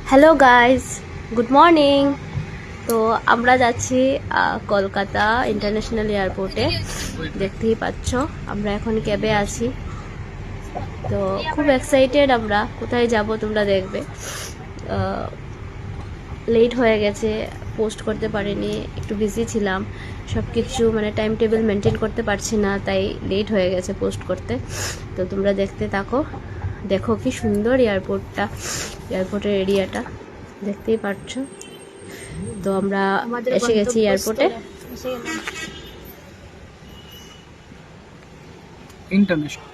Hello guys, good morning. তো আমরা যাচ্ছি কলকাতা ইন্টারন্যাশনাল এয়ারপোর্টে। দেখতেই পাচ্ছ আমরা এখন ক্যাবে আছি। তো খুব এক্সাইটেড আমরা, কোথায় যাব তোমরা দেখবে। লেট হয়ে গেছে, পোস্ট করতে পারিনি, একটু বিজি ছিলাম, সব কিছু মানে টাইম টেবিল মেনটেন করতে পারছি না, তাই লেট হয়ে গেছে পোস্ট করতে। তো তোমরা দেখতে থাকো, দেখো কি সুন্দর এয়ারপোর্টটা, এয়ারপোর্টের এরিয়াটা দেখতেই পাচ্ছ। তো আমরা এসে গেছি এয়ারপোর্টে। ইন্টারন্যাশনাল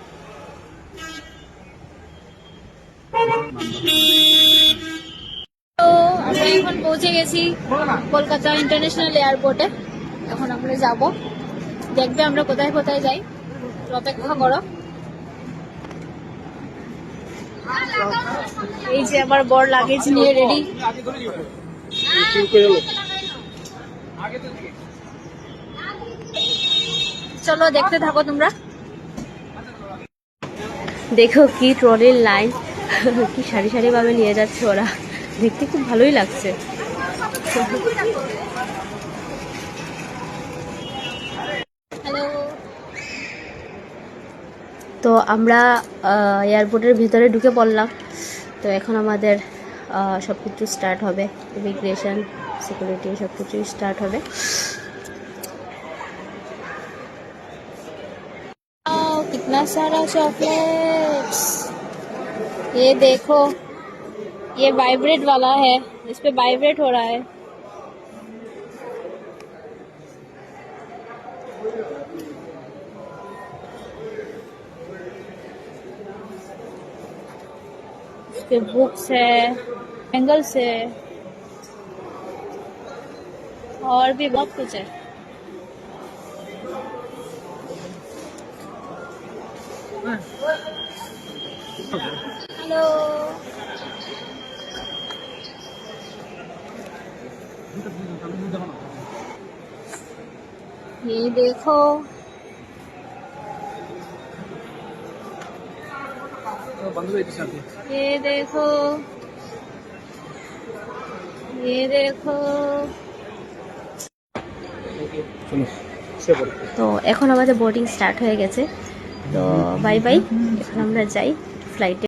তো আমরা এখন পৌঁছে গেছি কলকাতা ইন্টারন্যাশনাল এয়ারপোর্টে। এখন আমরা যাব, দেখবে আমরা কোথায় কোথায় যাই, তো অপেক্ষা করো। এই যে আমার বর লাগেজ নিয়ে রেডি। চলো দেখতে থাকো তোমরা। দেখো কি ট্রলির লাইন, কি সারি সারি ভাবে নিয়ে যাচ্ছে ওরা, দেখতে খুব ভালোই লাগছে। হ্যালো। তো আমরা এয়ারপোর্টের ভিতরে ঢুকে পড়লাম। তো এখন আমাদের সব কিছু স্টার্ট হবে, ইমিগ্রেশন, সিকিউরিটি সব কিছুই স্টার্ট হবে। कितना सारा चॉकलेट्स, ये देखो, ये वाइब्रेट वाला है, इस पे वाइब्रेट हो रहा है। इसके बुक्स है, एंगल्स है, और भी बहुत कुछ है। हेलो। ये देखो, ये देखो, ये देखो। তো এখন আমাদের বোর্ডিং স্টার্ট হয়ে গেছে। তো বাই বাই, এখন আমরা যাই ফ্লাইটে।